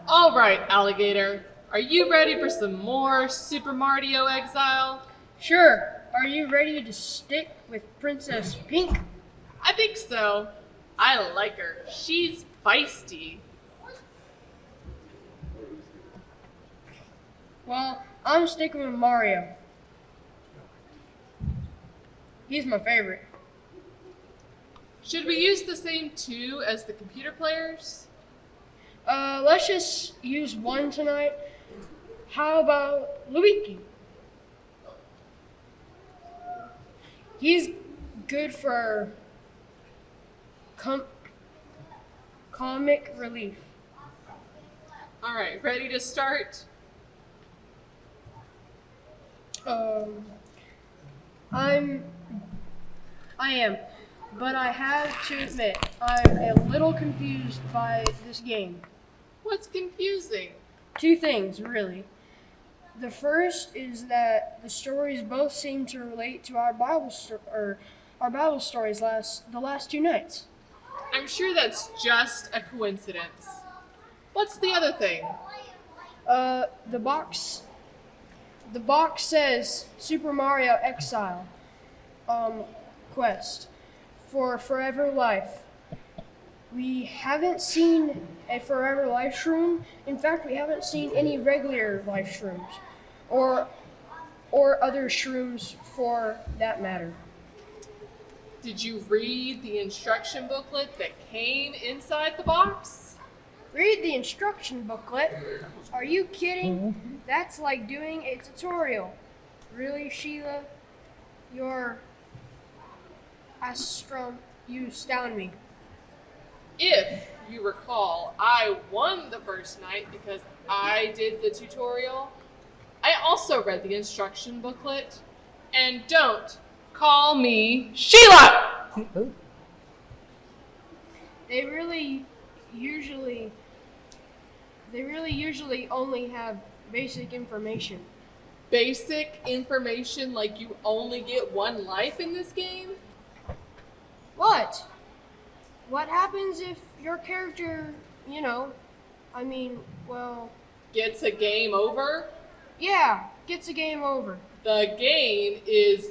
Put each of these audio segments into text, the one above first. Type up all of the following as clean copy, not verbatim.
All right, alligator. Are you ready for some more Super Mario Exile? Sure. Are you ready to stick with Princess Pink? I think so. I like her. She's feisty. Well, I'm sticking with Mario. He's my favorite. Should we use the same two as the computer players? Let's just use one tonight. How about Luigi? He's good for comic relief. All right, ready to start? I am, but I have to admit, I'm a little confused by this game. What's confusing? Two things, really. The first is that the stories both seem to relate to our Bible stories the last two nights. I'm sure that's just a coincidence. What's the other thing? The box says Super Mario Exile quest for Forever Life. We haven't seen a Forever Life shroom. In fact, we haven't seen any regular life shrooms, or other shrooms for that matter. Did you read the instruction booklet that came inside the box? Read the instruction booklet? Are you kidding? That's like doing a tutorial. Really, Sheila? You astound me. If you recall, I won the first night because I did the tutorial. I also read the instruction booklet. And don't call me Sheila! They really usually only have basic information. Basic information like you only get one life in this game? What? What happens if your character, Gets a game over? yeah, gets a game over. The game is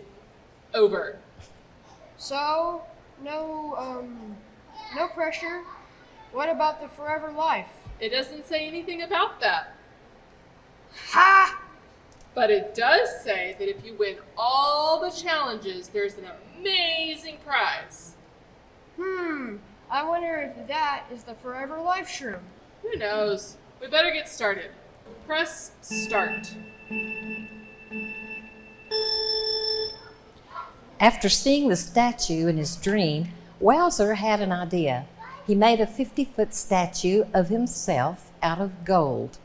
over. So, no pressure. What about the forever life? It doesn't say anything about that. Ha! But it does say that if you win all the challenges, there's an amazing prize. I wonder if that is the forever life shroom. Who knows? We better get started. Press start. After seeing the statue in his dream, Wowzer had an idea. He made a 50-foot statue of himself out of gold.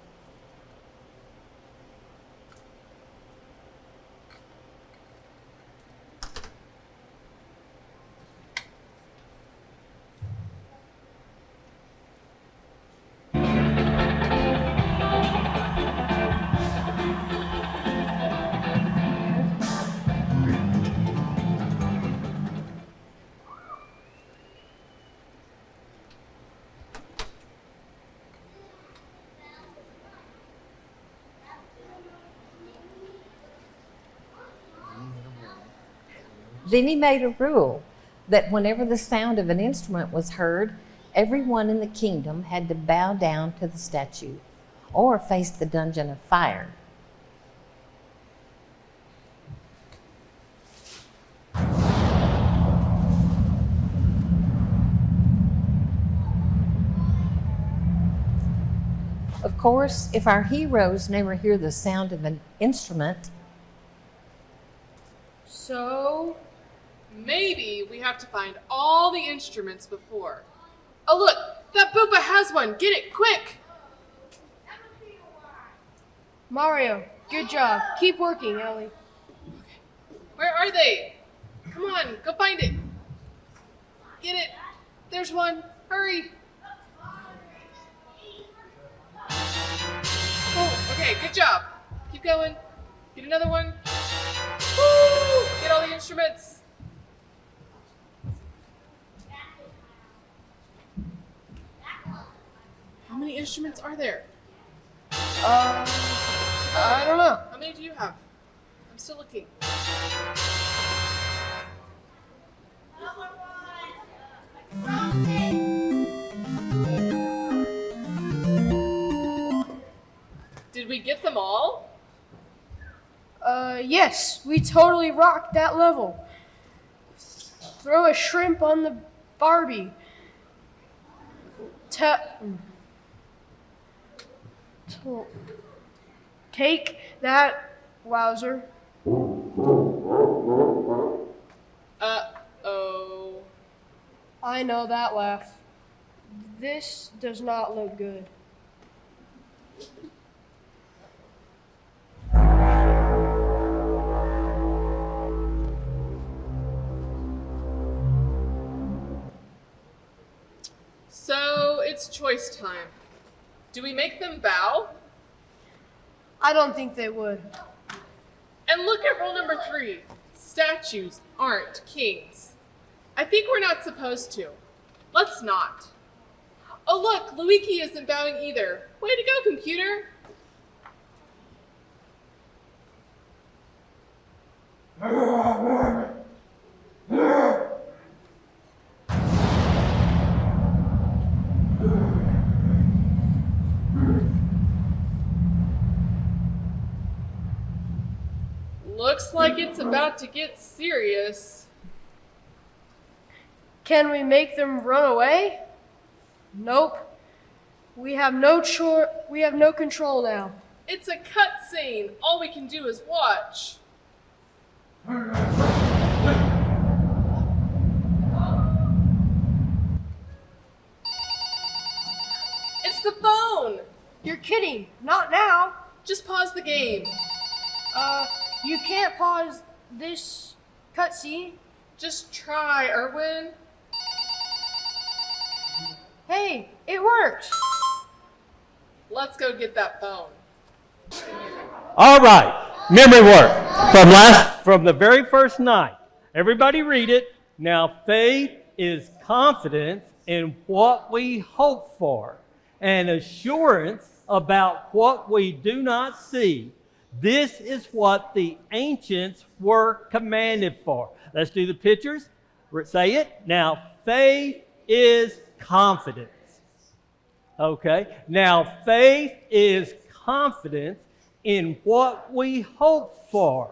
Then he made a rule that whenever the sound of an instrument was heard, everyone in the kingdom had to bow down to the statue or face the dungeon of fire. Of course, if our heroes never hear the sound of an instrument, So, Maybe we have to find all the instruments before. Oh look, that Boopa has one. Get it, quick! Mario, good job. Keep working, Ellie. Where are they? Come on, go find it. Get it. There's one. Hurry. Oh, okay, good job. Keep going. Get another one. Woo! instruments? How many instruments are there? I don't know. How many do you have? I'm still looking. Did we get them all? Yes, we totally rocked that level. Throw a shrimp on the Barbie. Take that, Wowzer. Uh-oh. I know that laugh. This does not look good. So, it's choice time. Do we make them bow? I don't think they would. And look at rule number 3. Statues aren't kings. I think we're not supposed to. Let's not. Oh look, Whcc isn't bowing either. Way to go, computer! Looks like it's about to get serious. Can we make them run away? Nope. We have no control now. It's a cutscene. All we can do is watch. It's the phone. You're kidding. Not now. Just pause the game. You can't pause this cutscene. Just try, Erwin. Hey, it worked. Let's go get that phone. All right, memory work from the very first night. Everybody read it. Now, faith is confidence in what we hope for, and assurance about what we do not see. This is what the ancients were commanded for. Let's do the pictures. Say it. Now, faith is confidence. Okay. Now, faith is confidence in what we hope for.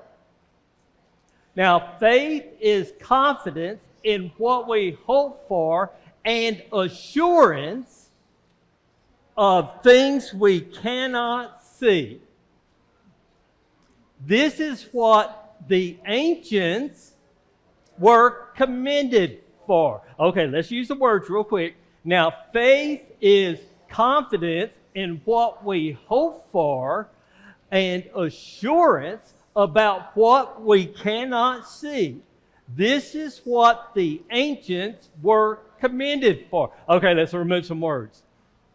Now, faith is confidence in what we hope for and assurance of things we cannot see. This is what the ancients were commended for. Okay, let's use the words real quick. Now, faith is confidence in what we hope for and assurance about what we cannot see. This is what the ancients were commended for. Okay, let's remove some words.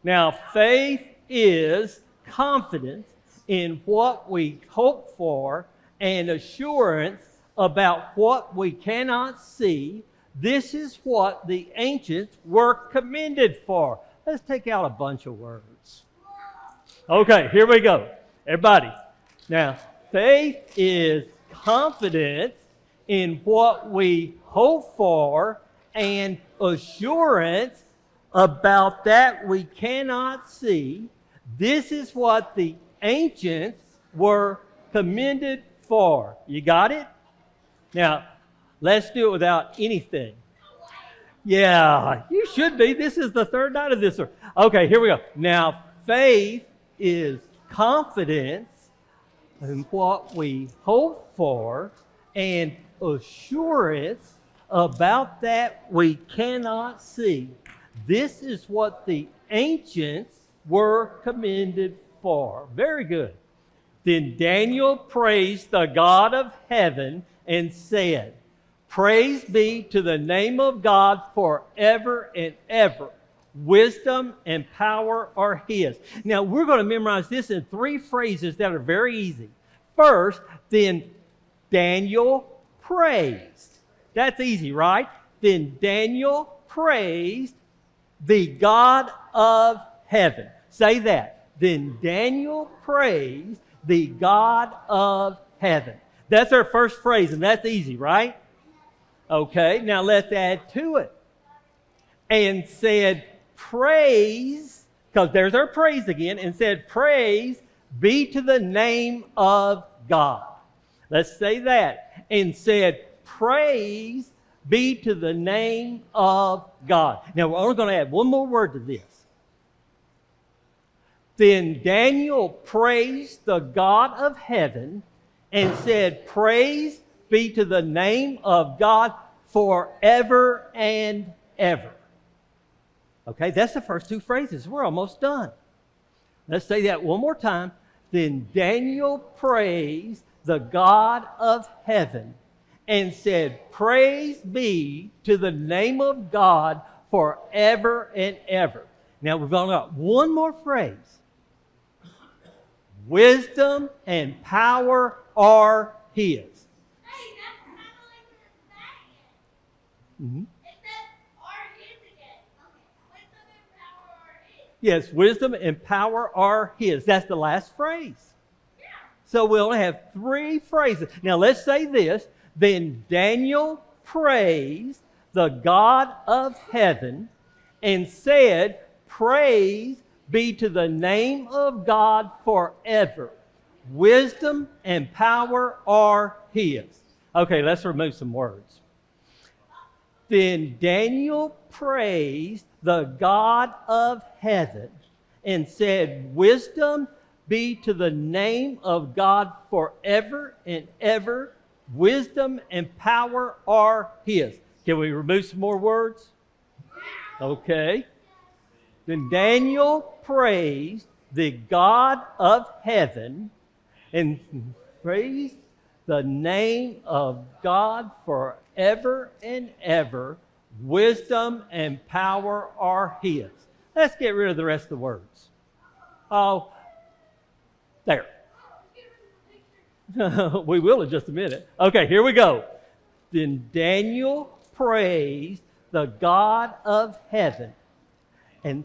Now, faith is confidence in what we hope for and assurance about what we cannot see. This is what the ancients were commended for. Let's take out a bunch of words. Okay, here we go. Everybody. Now, faith is confidence in what we hope for and assurance about that we cannot see. This is what the ancients were commended for. You got it? Now, let's do it without anything. Yeah, you should be. This is the third night of this. Okay, here we go. Now, faith is confidence in what we hope for and assurance about that we cannot see. This is what the ancients were commended for. Very good. Then Daniel praised the God of heaven and said, "Praise be to the name of God forever and ever. Wisdom and power are His." Now, we're going to memorize this in 3 phrases that are very easy. First, then Daniel praised. That's easy, right? Then Daniel praised the God of heaven. Say that. Then Daniel praised the God of heaven. That's our first phrase, and that's easy, right? Okay, now let's add to it. And said, praise, because there's our praise again, and said, praise be to the name of God. Let's say that. And said, praise be to the name of God. Now, we're only going to add one more word to this. Then Daniel praised the God of heaven and said, praise be to the name of God forever and ever. Okay, that's the first two phrases. We're almost done. Let's say that one more time. Then Daniel praised the God of heaven and said, praise be to the name of God forever and ever. Now we've only got one more phrase. Wisdom and power are His. Hey, that's kind of like what it's saying. Mm-hmm. It says are His again. Okay. Wisdom and power are His. Yes, wisdom and power are His. That's the last phrase. Yeah. So we only have three phrases. Now let's say this. Then Daniel praised the God of heaven and said, praise be to the name of God forever. Wisdom and power are His. Okay, let's remove some words. Then Daniel praised the God of heaven and said, wisdom be to the name of God forever and ever. Wisdom and power are His. Can we remove some more words? Okay. Then Daniel praised the God of heaven and praised the name of God forever and ever. Wisdom and power are His. Let's get rid of the rest of the words. Oh, there. We will in just a minute. Okay, here we go. Then Daniel praised the God of heaven and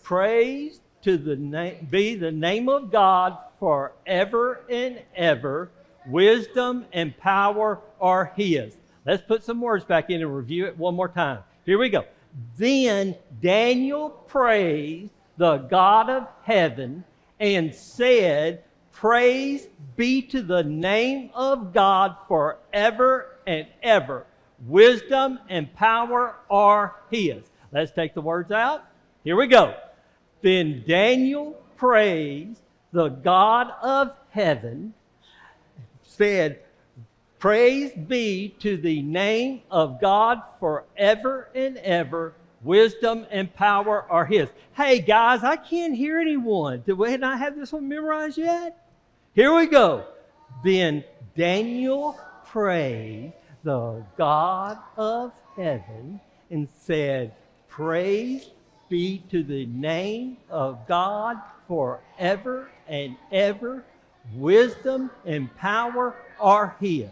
praise to be the name of God forever and ever. Wisdom and power are His. Let's put some words back in and review it one more time. Here we go. Then Daniel praised the God of heaven and said, praise be to the name of God forever and ever. Wisdom and power are His. Let's take the words out. Here we go. Then Daniel praised the God of heaven, said, praise be to the name of God forever and ever. Wisdom and power are His. Hey guys, I can't hear anyone. Did we not have this one memorized yet? Here we go. Then Daniel praised the God of heaven and said, praise be to the name of God forever and ever. Wisdom and power are His.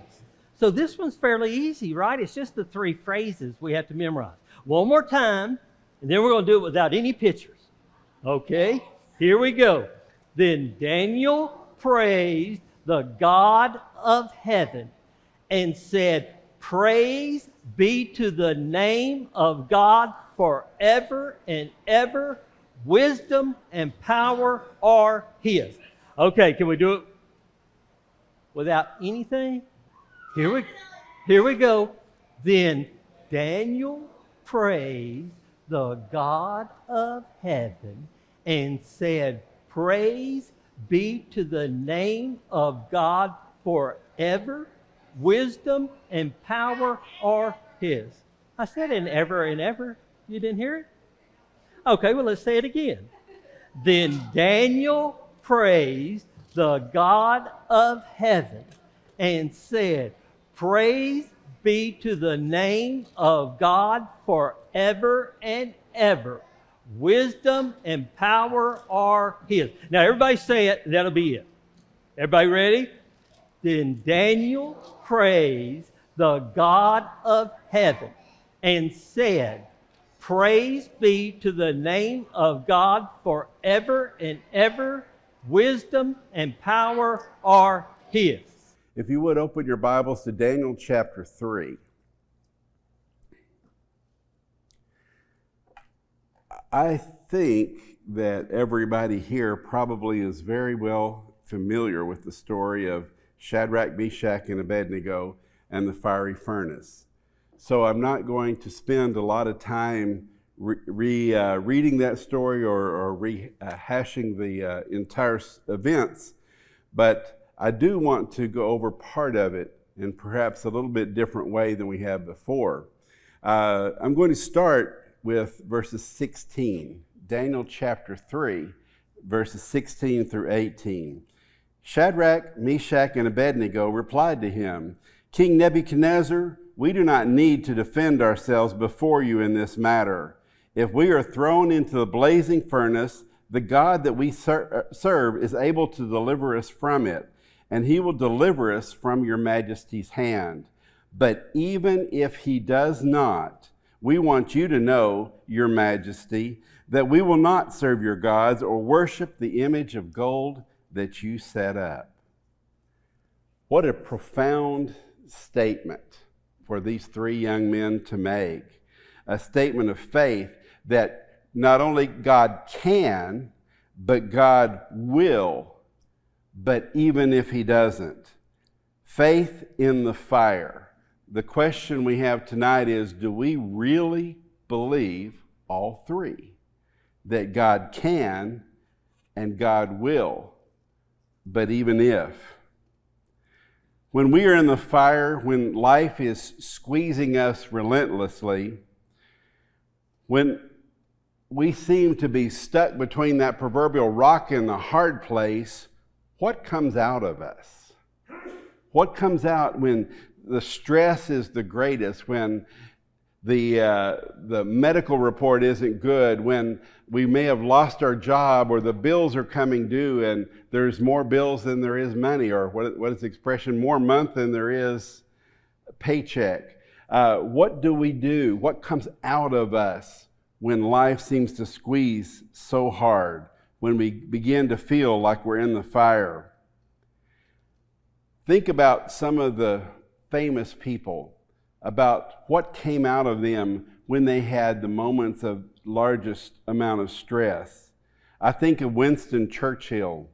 So this one's fairly easy, right? It's just the three phrases we have to memorize. One more time, and then we're going to do it without any pictures. Okay? Here we go. Then Daniel praised the God of heaven and said, praise be to the name of God forever and ever. Wisdom and power are His. Okay, can we do it without anything? Here we go. Then Daniel praised the God of heaven and said, praise be to the name of God forever. Wisdom and power are His. I said in ever and ever. You didn't hear it? Okay, well, let's say it again. Then Daniel praised the God of heaven and said, praise be to the name of God forever and ever. Wisdom and power are His. Now, everybody say it, and that'll be it. Everybody ready? Then Daniel praised the God of heaven and said, Praise be to the name of God forever and ever. Wisdom and power are his. If you would open your Bibles to Daniel chapter 3. I think that everybody here probably is very well familiar with the story of Shadrach, Meshach, and Abednego and the fiery furnace. So I'm not going to spend a lot of time reading that story or rehashing the entire events, but I do want to go over part of it in perhaps a little bit different way than we have before. I'm going to start with verses 16, Daniel chapter 3, verses 16 through 18. Shadrach, Meshach, and Abednego replied to him, King Nebuchadnezzar, we do not need to defend ourselves before you in this matter. If we are thrown into the blazing furnace, the God that we serve is able to deliver us from it, and he will deliver us from your majesty's hand. But even if he does not, we want you to know, your majesty, that we will not serve your gods or worship the image of gold that you set up. What a profound statement for these three young men to make. A statement of faith that not only God can, but God will, but even if he doesn't. Faith in the fire. The question we have tonight is, do we really believe all three? That God can and God will, but even if. When we are in the fire, when life is squeezing us relentlessly, when we seem to be stuck between that proverbial rock and the hard place, what comes out of us? What comes out when the stress is the greatest, when the medical report isn't good, when we may have lost our job or the bills are coming due and there's more bills than there is money, or what is the expression, more month than there is paycheck. What do we do? What comes out of us when life seems to squeeze so hard, when we begin to feel like we're in the fire? Think about some of the famous people, about what came out of them when they had the moments of largest amount of stress. I think of Winston Churchill.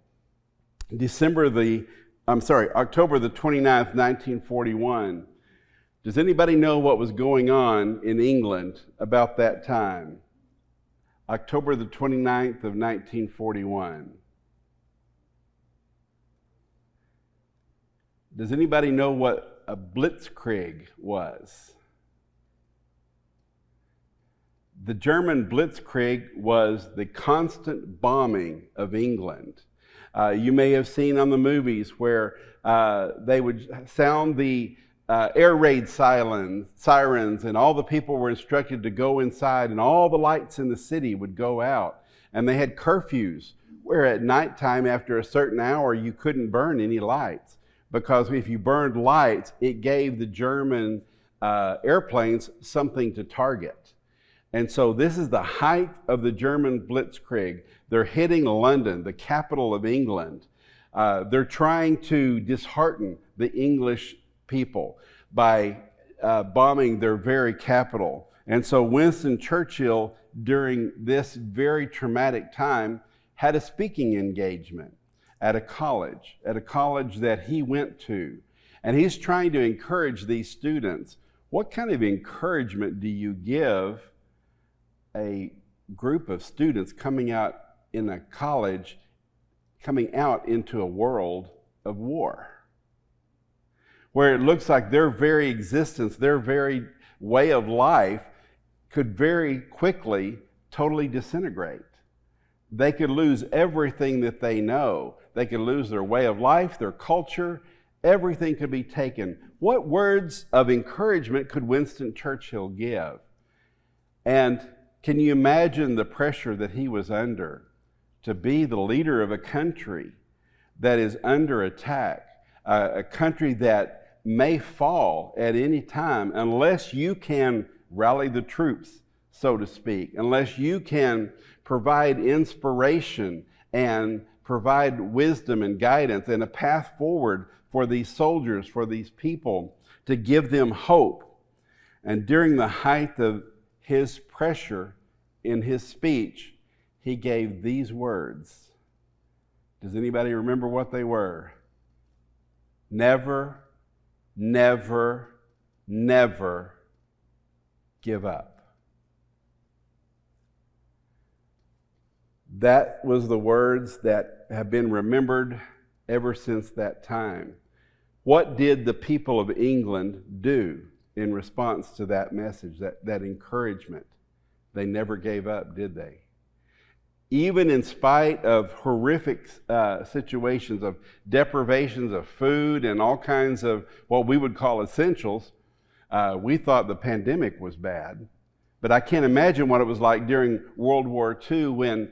October the 29th, 1941. Does anybody know what was going on in England about that time? October the 29th of 1941. Does anybody know what a blitzkrieg was? The German blitzkrieg was the constant bombing of England. You may have seen on the movies where they would sound the air raid sirens, and all the people were instructed to go inside, and all the lights in the city would go out. And they had curfews where at nighttime, after a certain hour, you couldn't burn any lights, because if you burned lights, it gave the German airplanes something to target. And so this is the height of the German blitzkrieg. They're hitting London, the capital of England. They're trying to dishearten the English people by bombing their very capital. And so Winston Churchill, during this very traumatic time, had a speaking engagement at a college that he went to. And he's trying to encourage these students. What kind of encouragement do you give a group of students coming out in a college, coming out into a world of war, where it looks like their very existence, their very way of life could very quickly totally disintegrate? They could lose everything that they know. They could lose their way of life, their culture. Everything could be taken. What words of encouragement could Winston Churchill give? And can you imagine the pressure that he was under to be the leader of a country that is under attack? a country that may fall at any time unless you can rally the troops, so to speak, unless you can provide inspiration and provide wisdom and guidance and a path forward for these soldiers, for these people, to give them hope. And during the height of his pressure in his speech, he gave these words. Does anybody remember what they were? Never, never, never give up. That was the words that have been remembered ever since that time. What did the people of England do in response to that message, that encouragement? They never gave up, did they? Even in spite of horrific situations of deprivations of food and all kinds of what we would call essentials, we thought the pandemic was bad. But I can't imagine what it was like during World War II when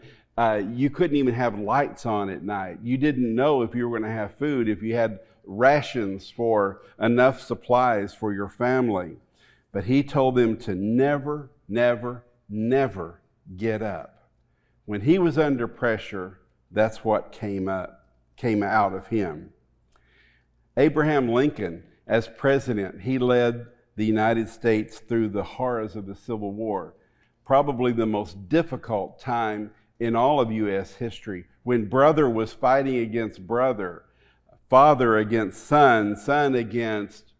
you couldn't even have lights on at night. You didn't know if you were going to have food, if you had rations for enough supplies for your family. But he told them to never, never, never get up. When he was under pressure, that's what came out of him. Abraham Lincoln, as president, he led the United States through the horrors of the Civil War, probably the most difficult time in all of U.S. history, when brother was fighting against brother, father against son, son against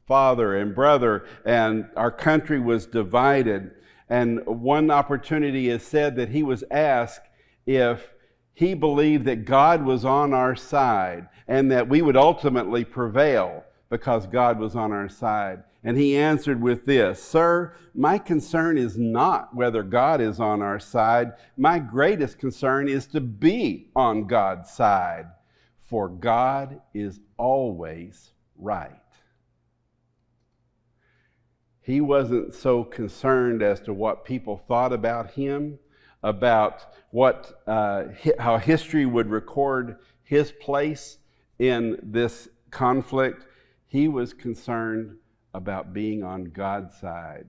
father and brother, and our country was divided. And one opportunity is said that he was asked if he believed that God was on our side and that we would ultimately prevail because God was on our side. And he answered with this, "Sir, my concern is not whether God is on our side. My greatest concern is to be on God's side, for God is always right." He wasn't so concerned as to what people thought about him, about how history would record his place in this conflict. He was concerned about being on God's side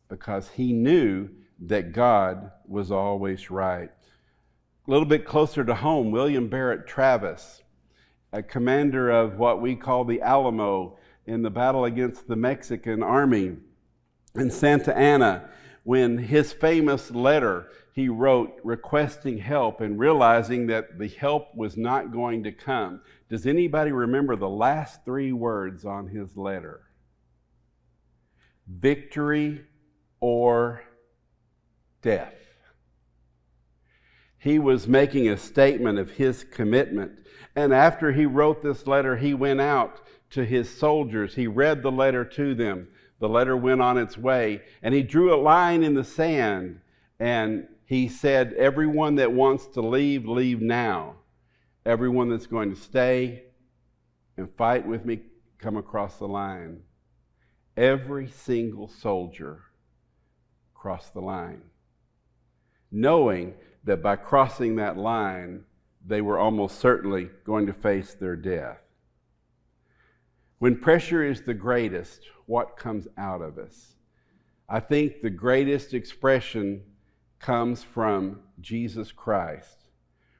because he knew that God was always right. A little bit closer to home, William Barrett Travis, a commander of what we call the Alamo in the battle against the Mexican army in Santa Ana, when his famous letter he wrote requesting help and realizing that the help was not going to come. Does anybody remember the last three words on his letter? Victory or death. He was making a statement of his commitment. And after he wrote this letter, he went out to his soldiers. He read the letter to them. The letter went on its way, and he drew a line in the sand, and he said, "Everyone that wants to leave, leave now. Everyone that's going to stay and fight with me, come across the line." Every single soldier crossed the line, knowing that by crossing that line, they were almost certainly going to face their death. When pressure is the greatest, what comes out of us? I think the greatest expression comes from Jesus Christ.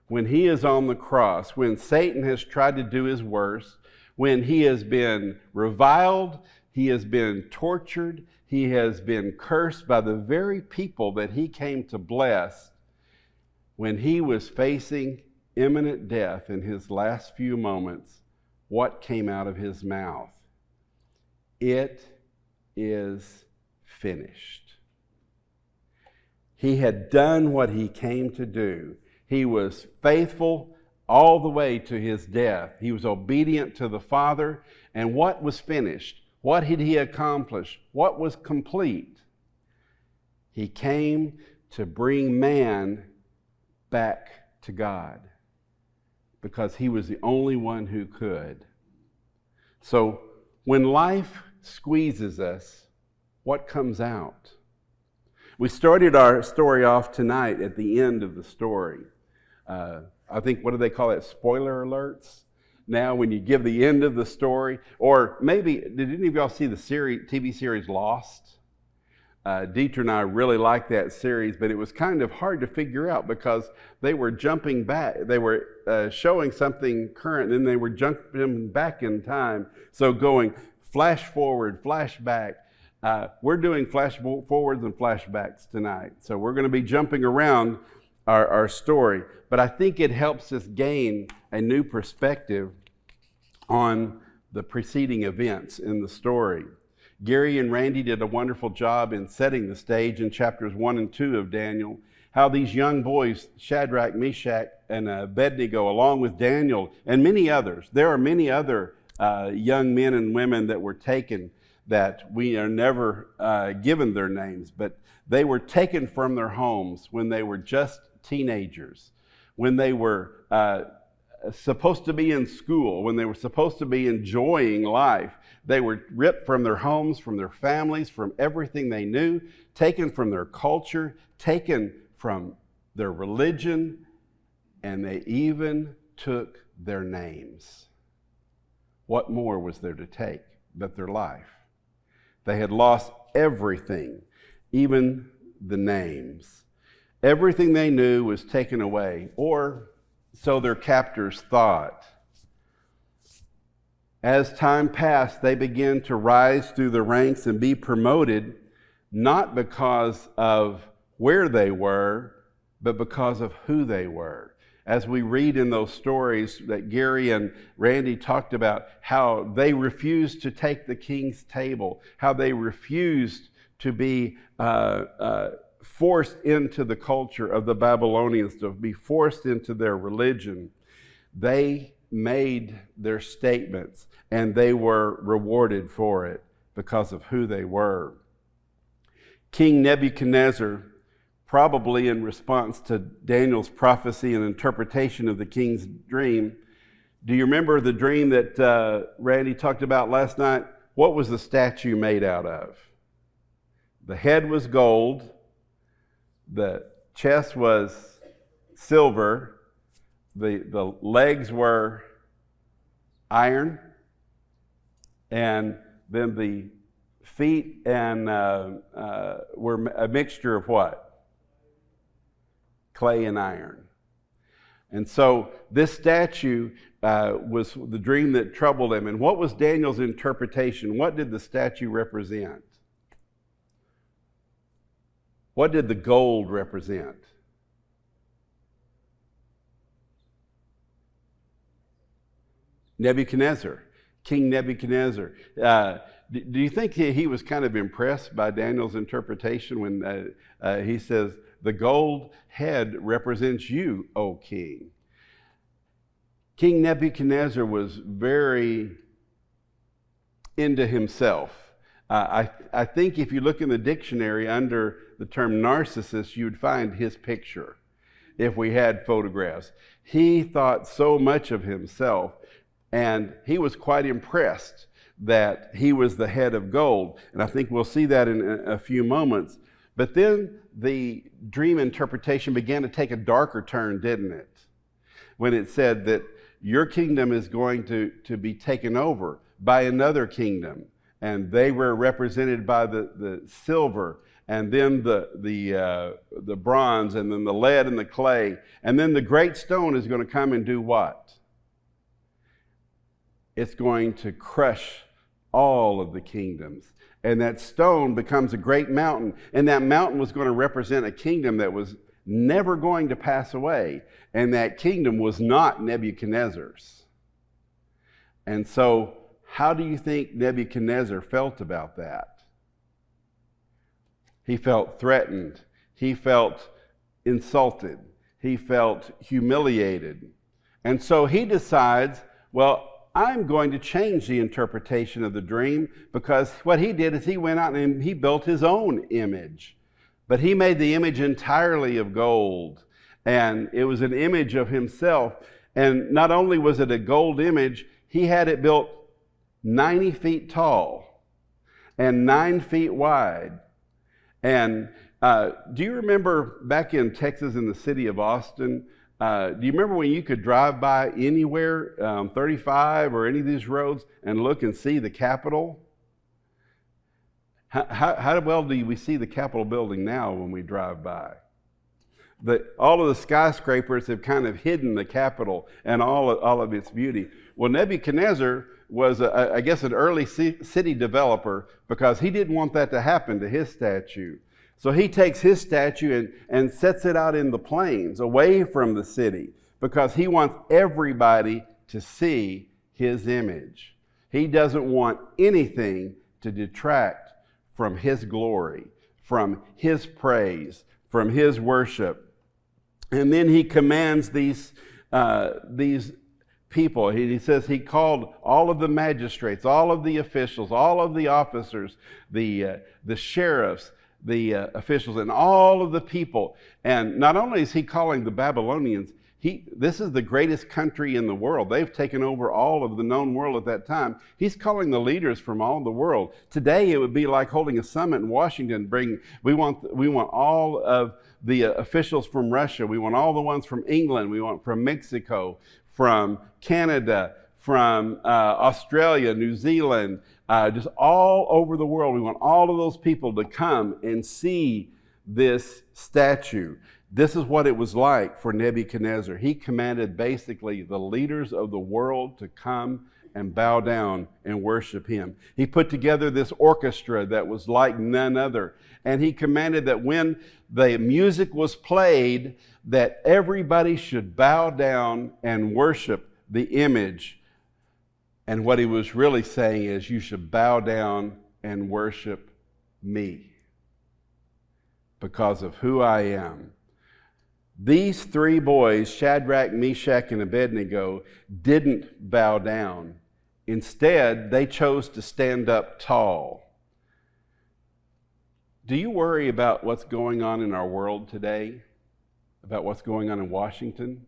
When he is on the cross, when Satan has tried to do his worst, when he has been reviled, he has been tortured, he has been cursed by the very people that he came to bless, when he was facing imminent death in his last few moments, what came out of his mouth? It is finished. He had done what he came to do. He was faithful all the way to his death. He was obedient to the Father. And what was finished? What had he accomplished? What was complete? He came to bring man back to God, because he was the only one who could. So when life squeezes us, what comes out? We started our story off tonight at the end of the story. I think, what do they call it? Spoiler alerts? now when you give the end of the story. Or maybe, did any of y'all see the TV series Lost? Dieter and I really liked that series, but it was kind of hard to figure out because they were jumping back. They were showing something current, and then they were jumping back in time. So going flash forward, flash back. We're doing flash forwards and flashbacks tonight. So we're going to be jumping around our story. But I think it helps us gain a new perspective on the preceding events in the story. Gary and Randy did a wonderful job in setting the stage in chapters 1 and 2 of Daniel, how these young boys, Shadrach, Meshach, and Abednego, along with Daniel and many others, there are many other young men and women that were taken that we are never given their names, but they were taken from their homes when they were just teenagers, when they were supposed to be in school, when they were supposed to be enjoying life. They were ripped from their homes, from their families, from everything they knew, taken from their culture, taken from their religion, and they even took their names. What more was there to take but their life? They had lost everything, even the names. Everything they knew was taken away, or so their captors thought. As time passed, they began to rise through the ranks and be promoted, not because of where they were, but because of who they were. As we read in those stories that Gary and Randy talked about, how they refused to take the king's table, how they refused to be forced into the culture of the Babylonians, to be forced into their religion. They made their statements, and they were rewarded for it because of who they were. King Nebuchadnezzar, probably in response to Daniel's prophecy and interpretation of the king's dream. Do you remember the dream that Randy talked about last night? What was the statue made out of? The head was gold, the chest was silver, the legs were iron, and then the feet and were a mixture of what? Clay and iron. And so this statue was the dream that troubled him. And what was Daniel's interpretation? What did the statue represent? What did the gold represent? Nebuchadnezzar, King Nebuchadnezzar. Do you think he was kind of impressed by Daniel's interpretation when he says, the gold head represents you, O king? King Nebuchadnezzar was very into himself. I think if you look in the dictionary under the term narcissist, you'd find his picture if we had photographs. He thought so much of himself, and he was quite impressed that he was the head of gold. And I think we'll see that in a few moments. But then the dream interpretation began to take a darker turn, didn't it? When it said that your kingdom is going to be taken over by another kingdom. And they were represented by the silver, and then the bronze, and then the lead and the clay. And then the great stone is going to come and do what? It's going to crush all of the kingdoms. And that stone becomes a great mountain. And that mountain was going to represent a kingdom that was never going to pass away. And that kingdom was not Nebuchadnezzar's. And so, how do you think Nebuchadnezzar felt about that? He felt threatened. He felt insulted. He felt humiliated. And so he decides, well, I'm going to change the interpretation of the dream, because what he did is he went out and he built his own image. But he made the image entirely of gold. And it was an image of himself. And not only was it a gold image, he had it built 90 feet tall and 9 feet wide. And do you remember back in Texas, in the city of Austin, Do you remember when you could drive by anywhere, 35 or any of these roads, and look and see the Capitol? How well do we see the Capitol building now when we drive by? All of the skyscrapers have kind of hidden the Capitol and all of its beauty. Well, Nebuchadnezzar was, I guess, an early city developer because he didn't want that to happen to his statue. So he takes his statue and sets it out in the plains away from the city because he wants everybody to see his image. He doesn't want anything to detract from his glory, from his praise, from his worship. And then he commands these people. He says he called all of the magistrates, all of the officials, all of the officers, the sheriffs, the officials, and all of the people. And not only is he calling the Babylonians, this is the greatest country in the world. They've taken over all of the known world at that time. He's calling the leaders from all the world. Today, it would be like holding a summit in Washington. We want all of the officials from Russia. We want all the ones from England. We want from Mexico, from Canada, from Australia, New Zealand, just all over the world. We want all of those people to come and see this statue. This is what it was like for Nebuchadnezzar. He commanded basically the leaders of the world to come and bow down and worship him. He put together this orchestra that was like none other. And he commanded that when the music was played, that everybody should bow down and worship the image. And what he was really saying is, you should bow down and worship me because of who I am. These three boys, Shadrach, Meshach, and Abednego, didn't bow down. Instead, they chose to stand up tall. Do you worry about what's going on in our world today? About what's going on in Washington?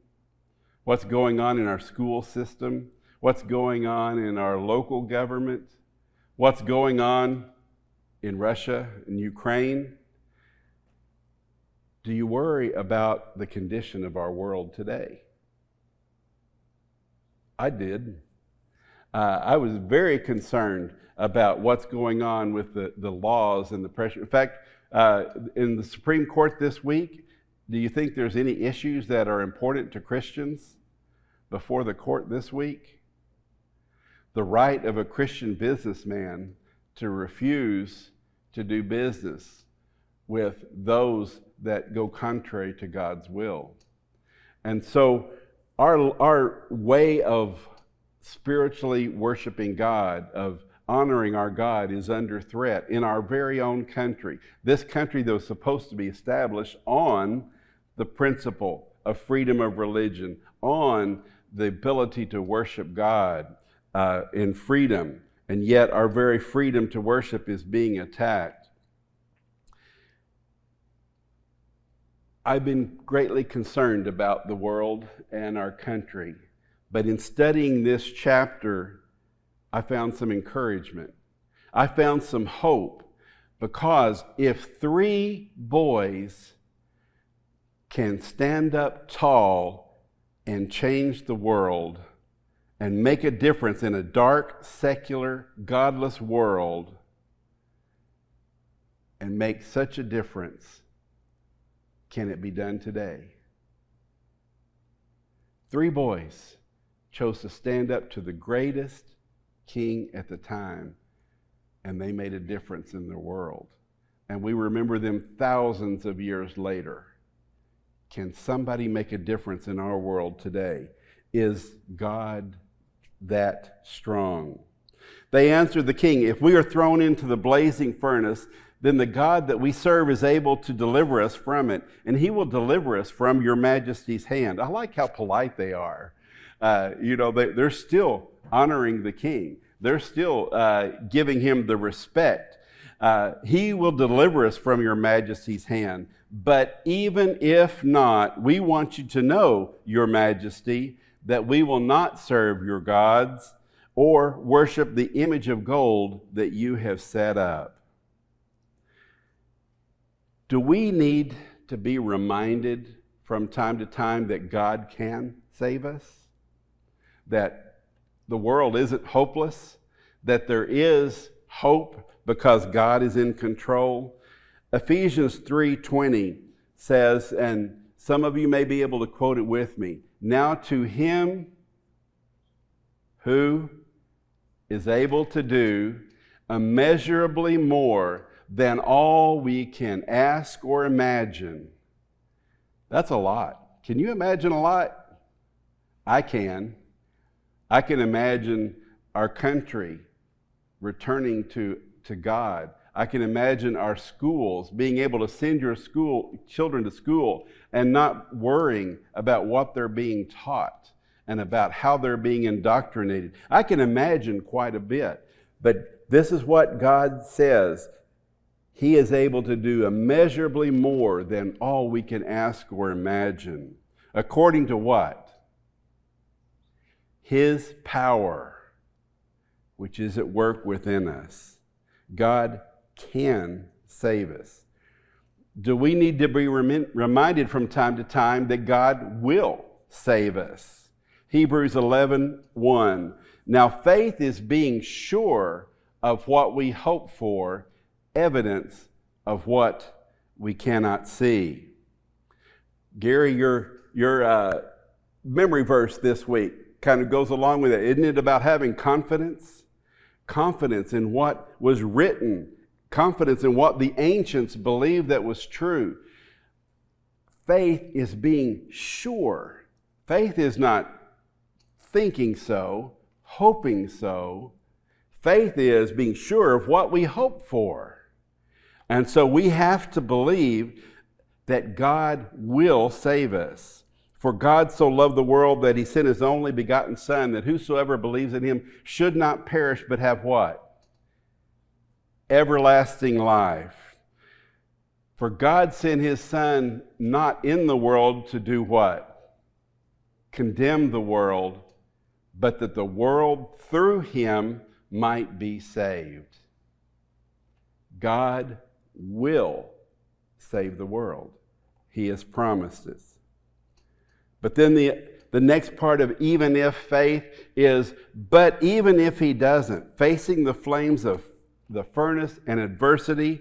What's going on in our school system? What's going on in our local government? What's going on in Russia and Ukraine? Do you worry about the condition of our world today? I did. I was very concerned about what's going on with the laws and the pressure. In fact, in the Supreme Court this week, do you think there's any issues that are important to Christians before the court this week? The right of a Christian businessman to refuse to do business with those that go contrary to God's will. And so our way of spiritually worshiping God, of honoring our God, is under threat in our very own country. This country that was supposed to be established on the principle of freedom of religion, on the ability to worship God in freedom, and yet our very freedom to worship is being attacked. I've been greatly concerned about the world and our country, but in studying this chapter, I found some encouragement. I found some hope, because if three boys can stand up tall and change the world and make a difference in a dark, secular, godless world, and make such a difference, can it be done today? Three boys chose to stand up to the greatest king at the time, and they made a difference in the world. And we remember them thousands of years later. Can somebody make a difference in our world today? Is God that strong? They answered the king, if we are thrown into the blazing furnace, then the God that we serve is able to deliver us from it, and he will deliver us from your majesty's hand. I like how polite they are. They're still honoring the king. They're still giving him the respect. He will deliver us from your majesty's hand. But even if not, we want you to know, your majesty, that we will not serve your gods or worship the image of gold that you have set up. Do we need to be reminded from time to time that God can save us? That the world isn't hopeless? That there is hope because God is in control? Ephesians 3:20 says, and some of you may be able to quote it with me, "Now to him who is able to do immeasurably more than all we can ask or imagine." That's a lot. Can you imagine a lot? I can. I can imagine our country returning to God. I can imagine our schools being able to send your children to school and not worrying about what they're being taught and about how they're being indoctrinated. I can imagine quite a bit. But this is what God says. He is able to do immeasurably more than all we can ask or imagine. According to what? His power, which is at work within us. God can save us. Do we need to be reminded from time to time that God will save us? Hebrews 11:1. Now faith is being sure of what we hope for, evidence of what we cannot see. Gary, your memory verse this week kind of goes along with it. Isn't it about having confidence? Confidence in what was written, confidence in what the ancients believed that was true. Faith is being sure. Faith is not thinking so, hoping so. Faith is being sure of what we hope for. And so we have to believe that God will save us. For God so loved the world that he sent his only begotten Son, that whosoever believes in him should not perish but have what? Everlasting life. For God sent his Son not in the world to do what? Condemn the world, but that the world through him might be saved. God will save the world. He has promised us. But then the next part of even if faith is, but even if he doesn't, facing the flames of the furnace and adversity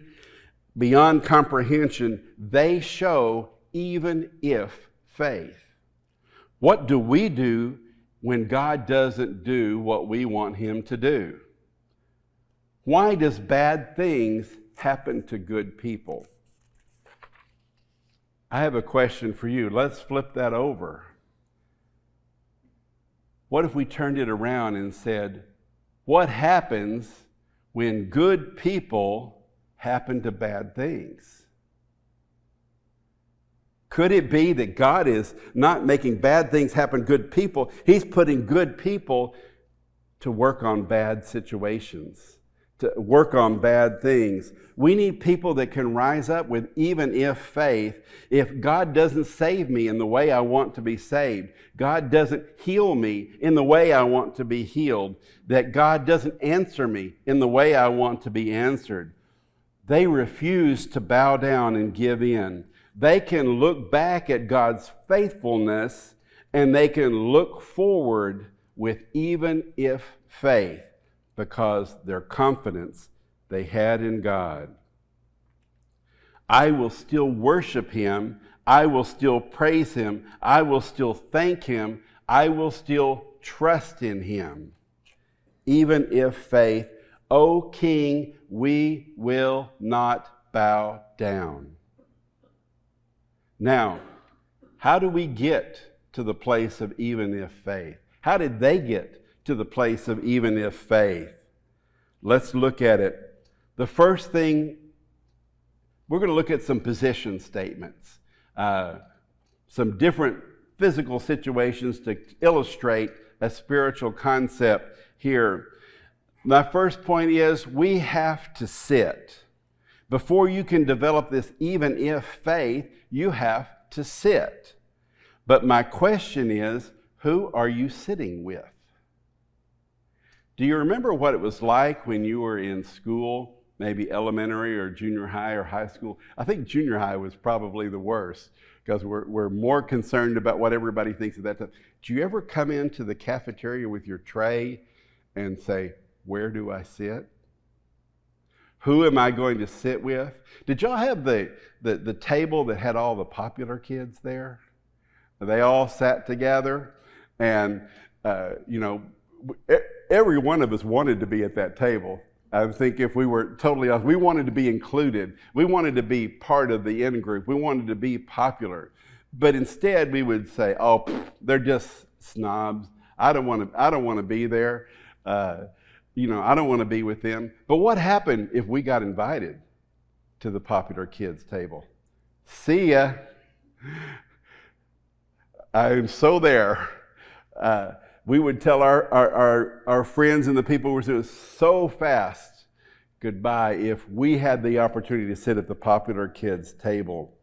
beyond comprehension, they show even if faith. What do we do when God doesn't do what we want him to do? Why does bad things happen to good people? I have a question for you. Let's flip that over. What if we turned it around and said, what happens when good people happen to bad things? Could it be that God is not making bad things happen to good people? He's putting good people to work on bad situations, to work on bad things. We need people that can rise up with even if faith. If God doesn't save me in the way I want to be saved, God doesn't heal me in the way I want to be healed, that God doesn't answer me in the way I want to be answered, they refuse to bow down and give in. They can look back at God's faithfulness and they can look forward with even if faith because their confidence they had in God. I will still worship him. I will still praise him. I will still thank him. I will still trust in him. Even if faith, O King, we will not bow down. Now, how do we get to the place of even if faith? How did they get to the place of even if faith? Let's look at it. The first thing, we're going to look at some position statements, some different physical situations to illustrate a spiritual concept here. My first point is we have to sit. Before you can develop this even if faith, you have to sit. But my question is, who are you sitting with? Do you remember what it was like when you were in school maybe elementary or junior high or high school. I think junior high was probably the worst because we're more concerned about what everybody thinks at that time. Do you ever come into the cafeteria with your tray and say, where do I sit? Who am I going to sit with? Did y'all have the table that had all the popular kids there? They all sat together, and every one of us wanted to be at that table. I think if we were totally honest, we wanted to be included. We wanted to be part of the in group. We wanted to be popular. But instead, we would say, "Oh, they're just snobs. I don't want to be there. I don't want to be with them." But what happened if we got invited to the popular kids table? See ya. I'm so there. We would tell our friends and the people who were doing so fast goodbye if we had the opportunity to sit at the popular kids table.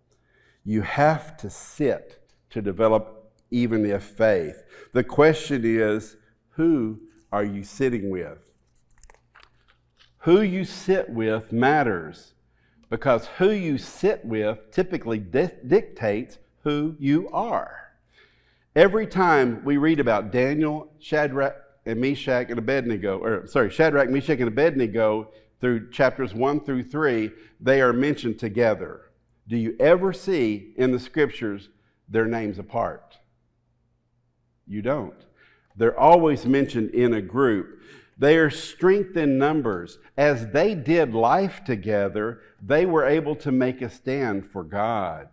You have to sit to develop even if faith. The question is, who are you sitting with? Who you sit with matters, because who you sit with typically dictates who you are. Every time we read about Daniel, Shadrach, Meshach, and Abednego through chapters 1 through 3, they are mentioned together. Do you ever see in the scriptures their names apart? You don't. They're always mentioned in a group. They are strength in numbers. As they did life together, they were able to make a stand for God.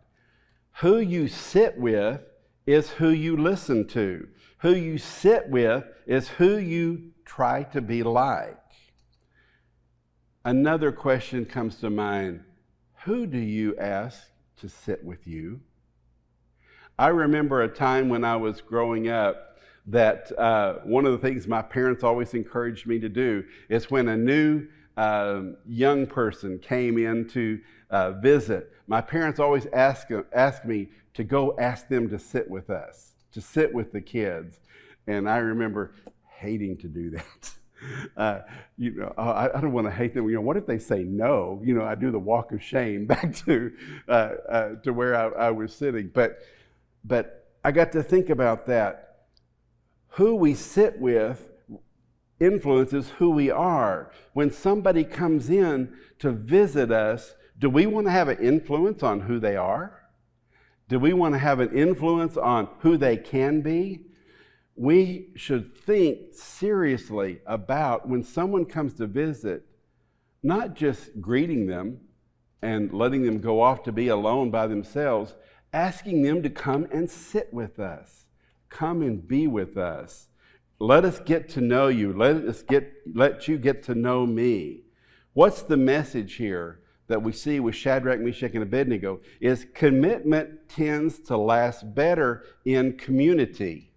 Who you sit with is who you listen to. Who you sit with is who you try to be like. Another question comes to mind. Who do you ask to sit with you? I remember a time when I was growing up that one of the things my parents always encouraged me to do is when a new young person came in to visit, my parents always asked me to go ask them to sit with us, to sit with the kids. And I remember hating to do that. I don't want to hate them. What if they say no? I do the walk of shame back to where I was sitting. But I got to think about that. Who we sit with influences who we are. When somebody comes in to visit us, do we want to have an influence on who they are? Do we want to have an influence on who they can be? We should think seriously about when someone comes to visit, not just greeting them and letting them go off to be alone by themselves, asking them to come and sit with us. Come and be with us. Let us get to know you. Let you get to know me. What's the message here that we see with Shadrach, Meshach, and Abednego is commitment tends to last better in community.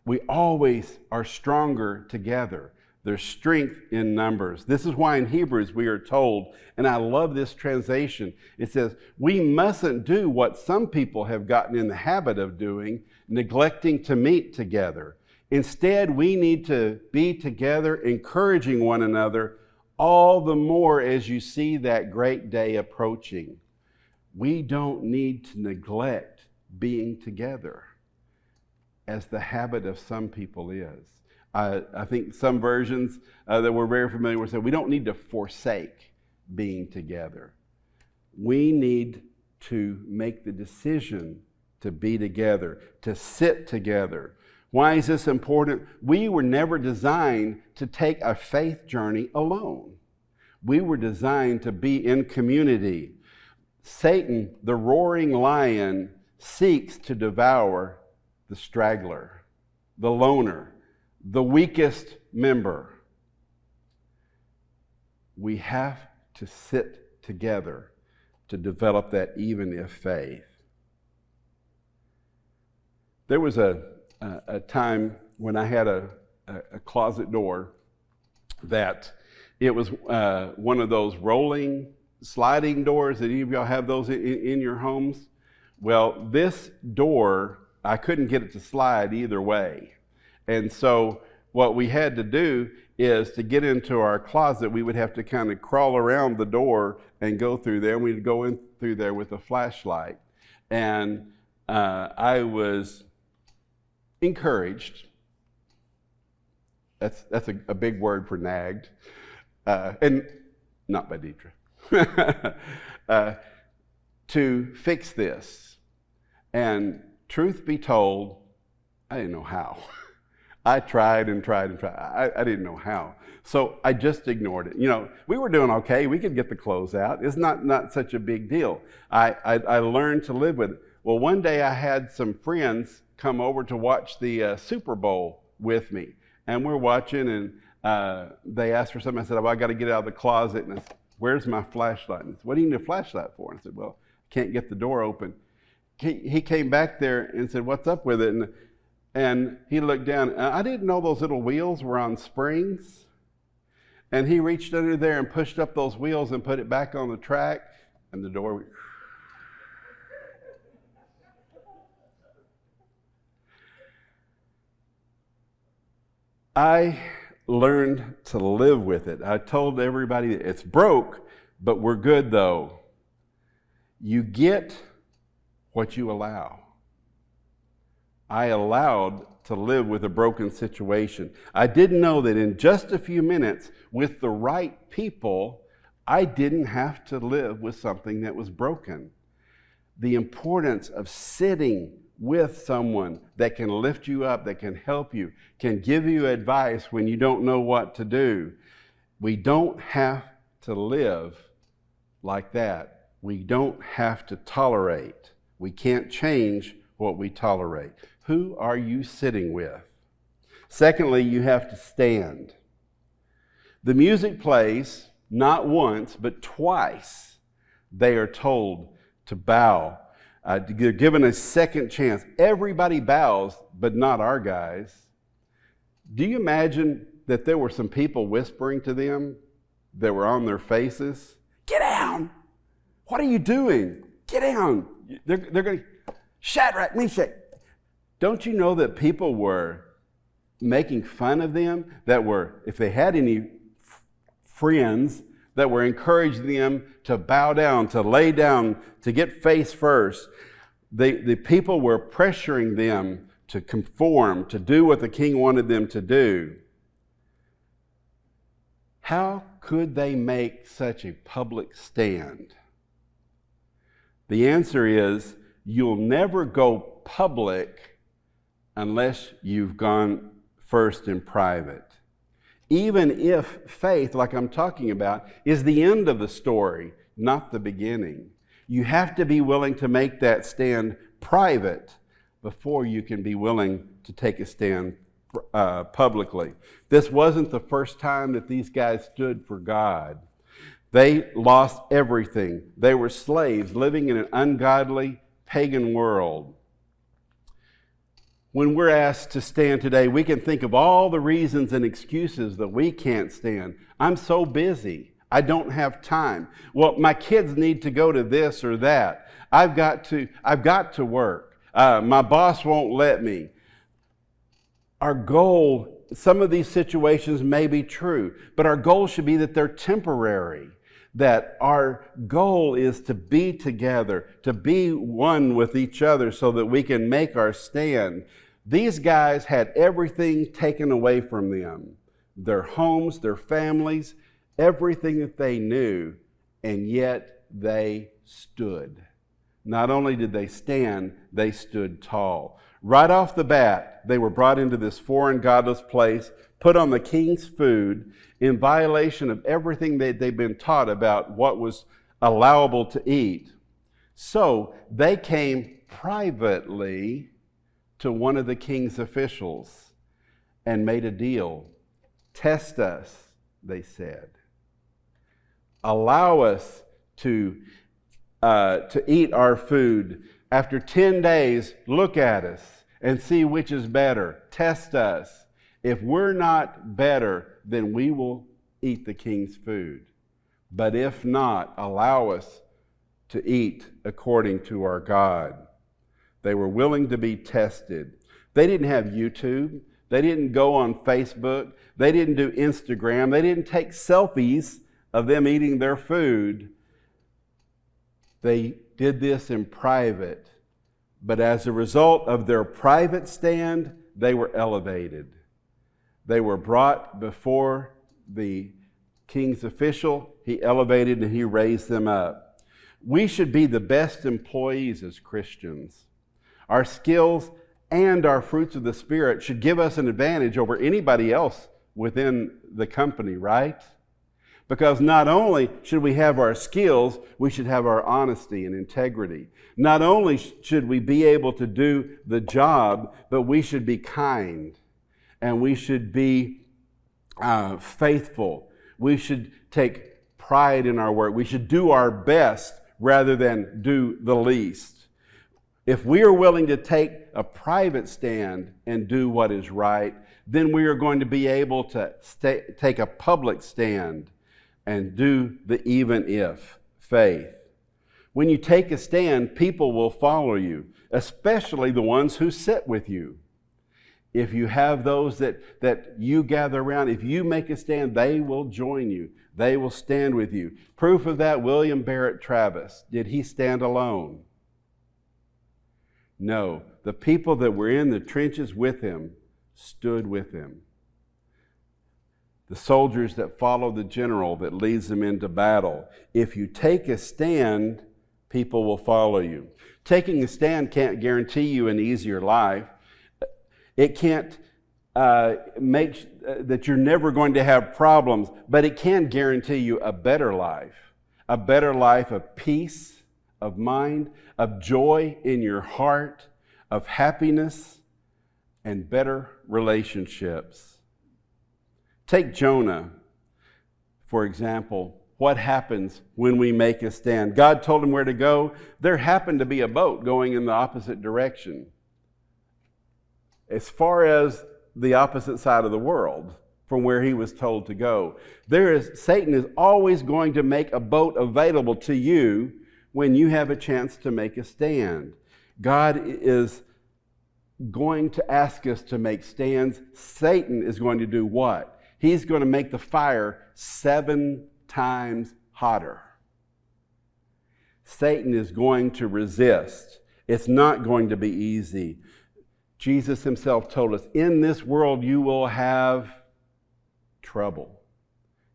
We always are stronger together. There's strength in numbers. This is why in Hebrews we are told, and I love this translation, it says, we mustn't do what some people have gotten in the habit of doing, neglecting to meet together. Instead, we need to be together, encouraging one another, all the more as you see that great day approaching. We don't need to neglect being together, as the habit of some people is. I think some versions that we're very familiar with say we don't need to forsake being together. We need to make the decision to be together, to sit together. Why is this important? We were never designed to take a faith journey alone. We were designed to be in community. Satan, the roaring lion, seeks to devour the straggler, the loner, the weakest member. We have to sit together to develop that even if faith. There was a time when I had a closet door that it was one of those rolling, sliding doors. Did any of y'all have those in your homes? Well, this door, I couldn't get it to slide either way. And so what we had to do is to get into our closet, we would have to kind of crawl around the door and go through there. And we'd go in through there with a flashlight. And I was encouraged. That's a big word for nagged. And not by Deidre. To fix this. And truth be told, I didn't know how. I tried and tried and tried. I didn't know how. So I just ignored it. You know, we were doing okay. We could get the clothes out. It's not such a big deal. I learned to live with it. Well, one day I had some friends come over to watch the Super Bowl with me. And we're watching, and they asked for something. I said, well, I got to get out of the closet. And I said, where's my flashlight? And I said, what do you need a flashlight for? And I said, well, I can't get the door open. He came back there and said, what's up with it? And he looked down. I didn't know those little wheels were on springs. And he reached under there and pushed up those wheels and put it back on the track. And the door went. I learned to live with it. I told everybody it's broke, but we're good though. You get what you allow. I allowed to live with a broken situation. I didn't know that in just a few minutes, with the right people, I didn't have to live with something that was broken. The importance of sitting with someone that can lift you up, that can help you, can give you advice when you don't know what to do. We don't have to live like that. We don't have to tolerate. We can't change what we tolerate. Who are you sitting with? Secondly, you have to stand. The music plays not once, but twice. They are told to bow. They're given a second chance. Everybody bows, but not our guys. Do you imagine that there were some people whispering to them that were on their faces? Get down! What are you doing? Get down! They're going to, Shadrach, Meshach. Don't you know that people were making fun of them? That were, if they had any friends, that were encouraging them to bow down, to lay down, to get face first. The people were pressuring them to conform, to do what the king wanted them to do. How could they make such a public stand? The answer is, you'll never go public unless you've gone first in private. Even if faith, like I'm talking about, is the end of the story, not the beginning. You have to be willing to make that stand private before you can be willing to take a stand publicly. This wasn't the first time that these guys stood for God. They lost everything. They were slaves living in an ungodly, pagan world. When we're asked to stand today, we can think of all the reasons and excuses that we can't stand. I'm so busy. I don't have time. Well, my kids need to go to this or that. I've got to work. My boss won't let me. Our goal, some of these situations may be true, but our goal should be that they're temporary. That our goal is to be together, to be one with each other so that we can make our stand. These guys had everything taken away from them. Their homes, their families, everything that they knew, and yet they stood. Not only did they stand, they stood tall. Right off the bat, they were brought into this foreign, godless place, put on the king's food, in violation of everything they've been taught about what was allowable to eat. So they came privately to one of the king's officials and made a deal. Test us, they said. Allow us to eat our food. After 10 days, look at us and see which is better. Test us. If we're not better, then we will eat the king's food. But if not, allow us to eat according to our God. They were willing to be tested. They didn't have YouTube. They didn't go on Facebook. They didn't do Instagram. They didn't take selfies of them eating their food. They did this in private. But as a result of their private stand, they were elevated. They were brought before the king's official. He elevated and he raised them up. We should be the best employees as Christians. Our skills and our fruits of the Spirit should give us an advantage over anybody else within the company, right? Because not only should we have our skills, we should have our honesty and integrity. Not only should we be able to do the job, but we should be kind and we should be faithful. We should take pride in our work. We should do our best rather than do the least. If we are willing to take a private stand and do what is right, then we are going to be able to take a public stand and do the even if faith. When you take a stand, people will follow you, especially the ones who sit with you. If you have those that you gather around, if you make a stand, they will join you. They will stand with you. Proof of that, William Barrett Travis. Did he stand alone? No. The people that were in the trenches with him stood with him. The soldiers that follow the general that leads them into battle. If you take a stand, people will follow you. Taking a stand can't guarantee you an easier life. It can't make that you're never going to have problems, but it can guarantee you a better life of peace, of mind, of joy in your heart, of happiness, and better relationships. Take Jonah, for example. What happens when we make a stand? God told him where to go. There happened to be a boat going in the opposite direction, as far as the opposite side of the world from where he was told to go. Satan is always going to make a boat available to you when you have a chance to make a stand. God is going to ask us to make stands. Satan is going to do what? He's going to make the fire 7 times hotter. Satan is going to resist. It's not going to be easy. Jesus himself told us, in this world you will have trouble.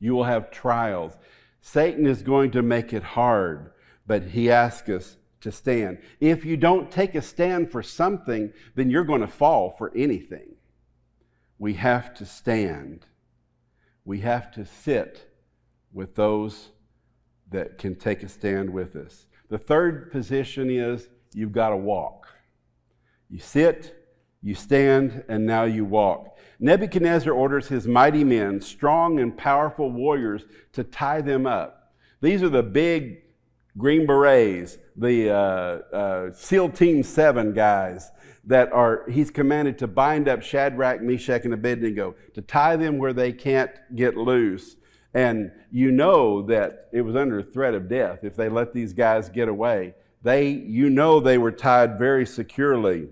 You will have trials. Satan is going to make it hard, but he asks us to stand. If you don't take a stand for something, then you're going to fall for anything. We have to stand. We have to sit with those that can take a stand with us. The third position is you've got to walk. You sit, you stand, and now you walk. Nebuchadnezzar orders his mighty men, strong and powerful warriors, to tie them up. These are the big Green Berets, the SEAL Team 7 guys he's commanded to bind up Shadrach, Meshach, and Abednego, to tie them where they can't get loose. And you know that it was under threat of death if they let these guys get away. They were tied very securely.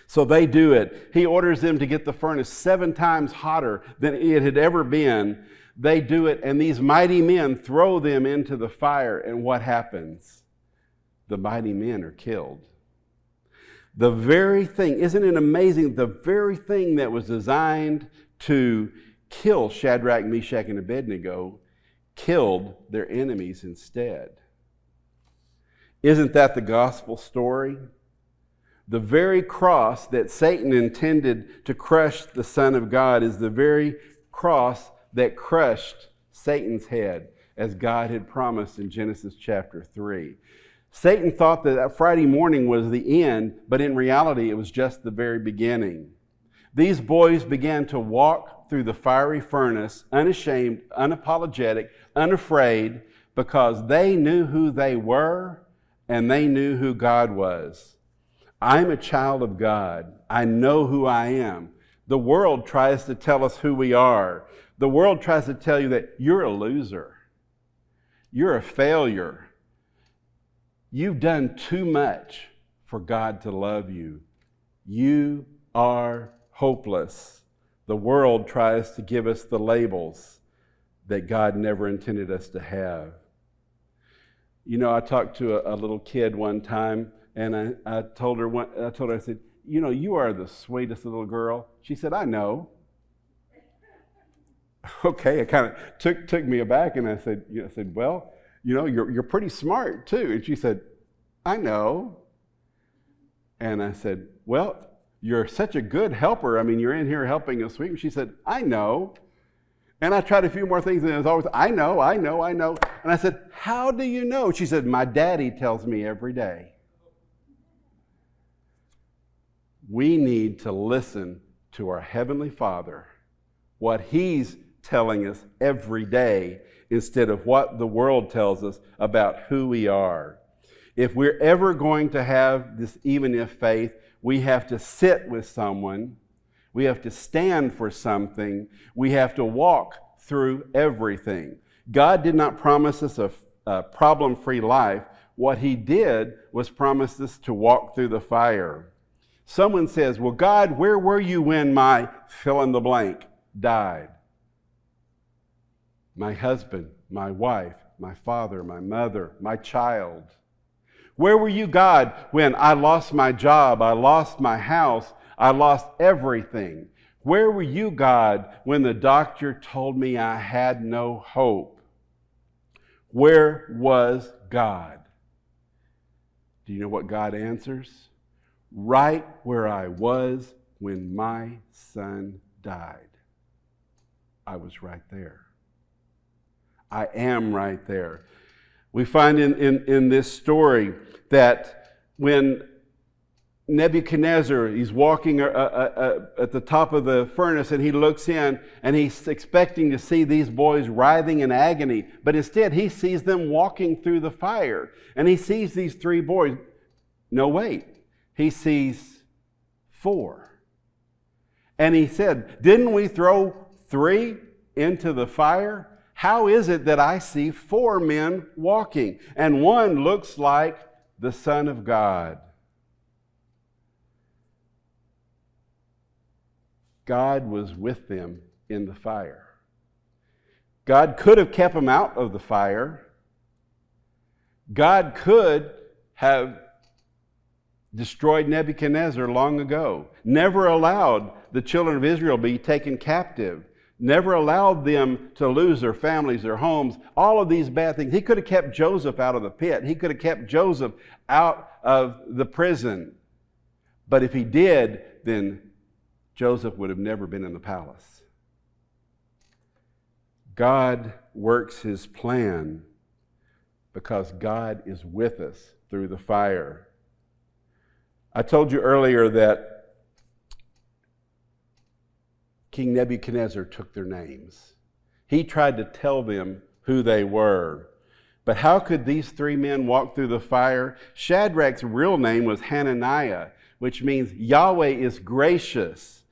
So they do it. He orders them to get the furnace 7 times hotter than it had ever been. They do it, and these mighty men throw them into the fire, and what happens? The mighty men are killed. The very thing, isn't it amazing? The very thing that was designed to kill Shadrach, Meshach, and Abednego killed their enemies instead. Isn't that the gospel story? The very cross that Satan intended to crush the Son of God is the very cross that crushed Satan's head, as God had promised in Genesis chapter 3. Satan thought that Friday morning was the end, but in reality, it was just the very beginning. These boys began to walk through the fiery furnace, unashamed, unapologetic, unafraid, because they knew who they were and they knew who God was. I'm a child of God. I know who I am. The world tries to tell us who we are. The world tries to tell you that you're a loser. You're a failure. You've done too much for God to love you. You are hopeless. The world tries to give us the labels that God never intended us to have. You know, I talked to a little kid one time, and I told her, I said, you know, you are the sweetest little girl. She said, I know. Okay, it kind of took me aback, and I said, well, you know, you're pretty smart too. And she said, I know. And I said, well, you're such a good helper. I mean, you're in here helping us sweep. And she said, I know. And I tried a few more things, and it was always, I know. And I said, how do you know? She said, my daddy tells me every day. We need to listen to our Heavenly Father, what He's telling us every day, instead of what the world tells us about who we are. If we're ever going to have this even if faith, we have to sit with someone. We have to stand for something. We have to walk through everything. God did not promise us a problem-free life. What He did was promise us to walk through the fire. Someone says, well, God, where were you when my fill in the blank died? My husband, my wife, my father, my mother, my child. Where were you, God, when I lost my job, I lost my house, I lost everything? Where were you, God, when the doctor told me I had no hope? Where was God? Do you know what God answers? Right where I was when my son died. I was right there. I am right there. We find in this story that when Nebuchadnezzar, he's walking at the top of the furnace, and he looks in and he's expecting to see these boys writhing in agony, but instead he sees them walking through the fire, and he sees these 3 boys. No, wait. He sees 4. And he said, didn't we throw 3 into the fire? How is it that I see 4 men walking, and one looks like the Son of God? God was with them in the fire. God could have kept them out of the fire. God could have destroyed Nebuchadnezzar long ago, never allowed the children of Israel to be taken captive, never allowed them to lose their families, their homes, all of these bad things. He could have kept Joseph out of the pit. He could have kept Joseph out of the prison. But if he did, then Joseph would have never been in the palace. God works His plan because God is with us through the fire. I told you earlier that King Nebuchadnezzar took their names. He tried to tell them who they were. But how could these 3 men walk through the fire? Shadrach's real name was Hananiah, which means Yahweh is gracious.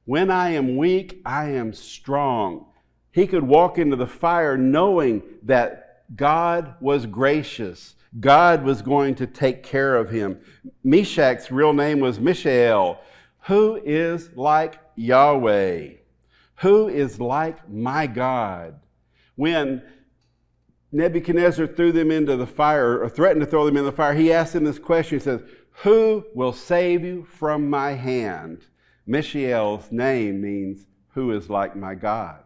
When I am weak, I am strong. He could walk into the fire knowing that God was gracious. God was going to take care of him. Meshach's real name was Mishael, who is like Yahweh, who is like my God. When Nebuchadnezzar threw them into the fire, or threatened to throw them in the fire, he asked them this question. He says, who will save you from my hand? Mishael's name means, who is like my God?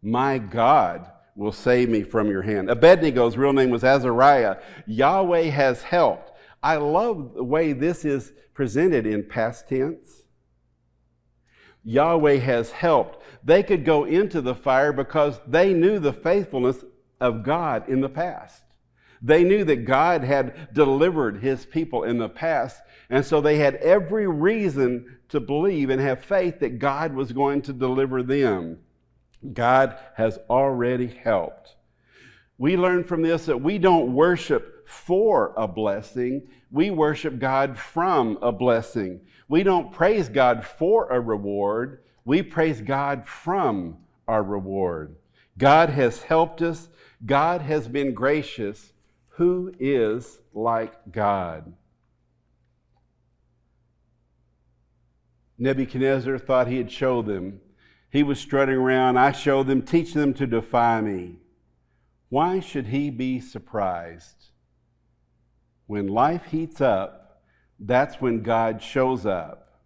My God will save me from your hand. Abednego's real name was Azariah. Yahweh has helped. I love the way this is presented in past tense. Yahweh has helped. They could go into the fire because they knew the faithfulness of God in the past. They knew that God had delivered His people in the past, and so they had every reason to believe and have faith that God was going to deliver them. God has already helped. We learn from this that we don't worship for a blessing. We worship God from a blessing. We don't praise God for a reward. We praise God from our reward. God has helped us. God has been gracious. Who is like God? Nebuchadnezzar thought he'd show them. He was strutting around, I show them, teach them to defy me. Why should he be surprised? When life heats up, that's when God shows up.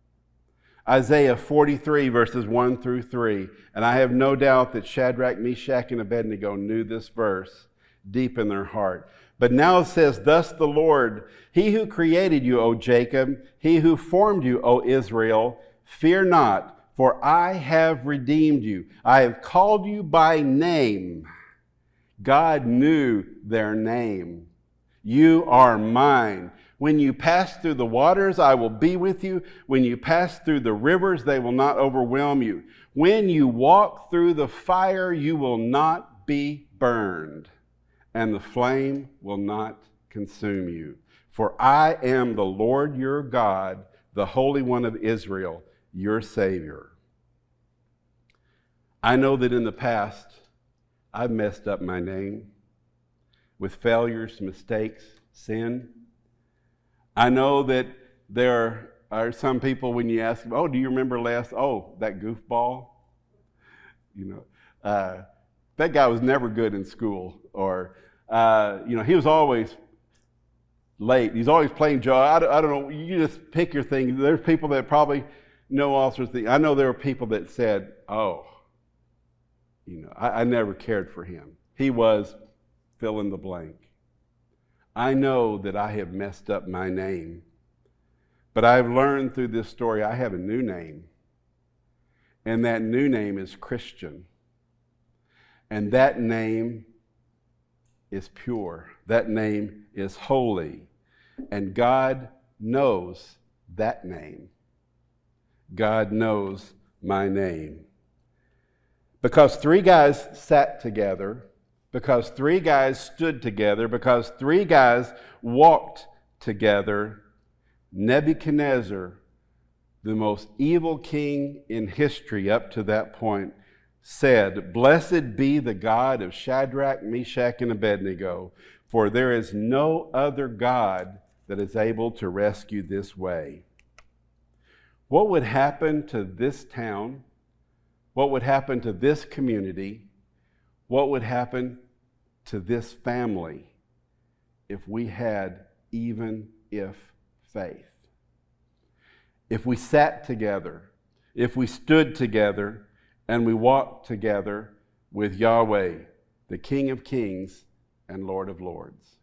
Isaiah 43, verses 1 through 3. And I have no doubt that Shadrach, Meshach, and Abednego knew this verse deep in their heart. But now it says, thus the Lord, he who created you, O Jacob, he who formed you, O Israel, fear not, for I have redeemed you. I have called you by name. God knew their name. You are mine. When you pass through the waters, I will be with you. When you pass through the rivers, they will not overwhelm you. When you walk through the fire, you will not be burned, and the flame will not consume you. For I am the Lord your God, the Holy One of Israel, your Savior. I know that in the past, I've messed up my name with failures, mistakes, sin. I know that there are some people when you ask them, oh, do you remember last, that goofball? That guy was never good in school. Or, he was always late. He's always playing Joe. I don't know. You just pick your thing. There's people that probably know all sorts of things. I know there were people that said, I never cared for him. He was fill in the blank. I know that I have messed up my name, but I've learned through this story I have a new name, and that new name is Christian, and that name is pure. That name is holy, and God knows that name. God knows my name. Because 3 guys sat together, because 3 guys stood together, because 3 guys walked together, Nebuchadnezzar, the most evil king in history up to that point, said, blessed be the God of Shadrach, Meshach, and Abednego, for there is no other God that is able to rescue this way. What would happen to this town? What would happen to this community? What would happen to this family if we had even if faith? If we sat together, if we stood together, and we walked together with Yahweh, the King of Kings and Lord of Lords.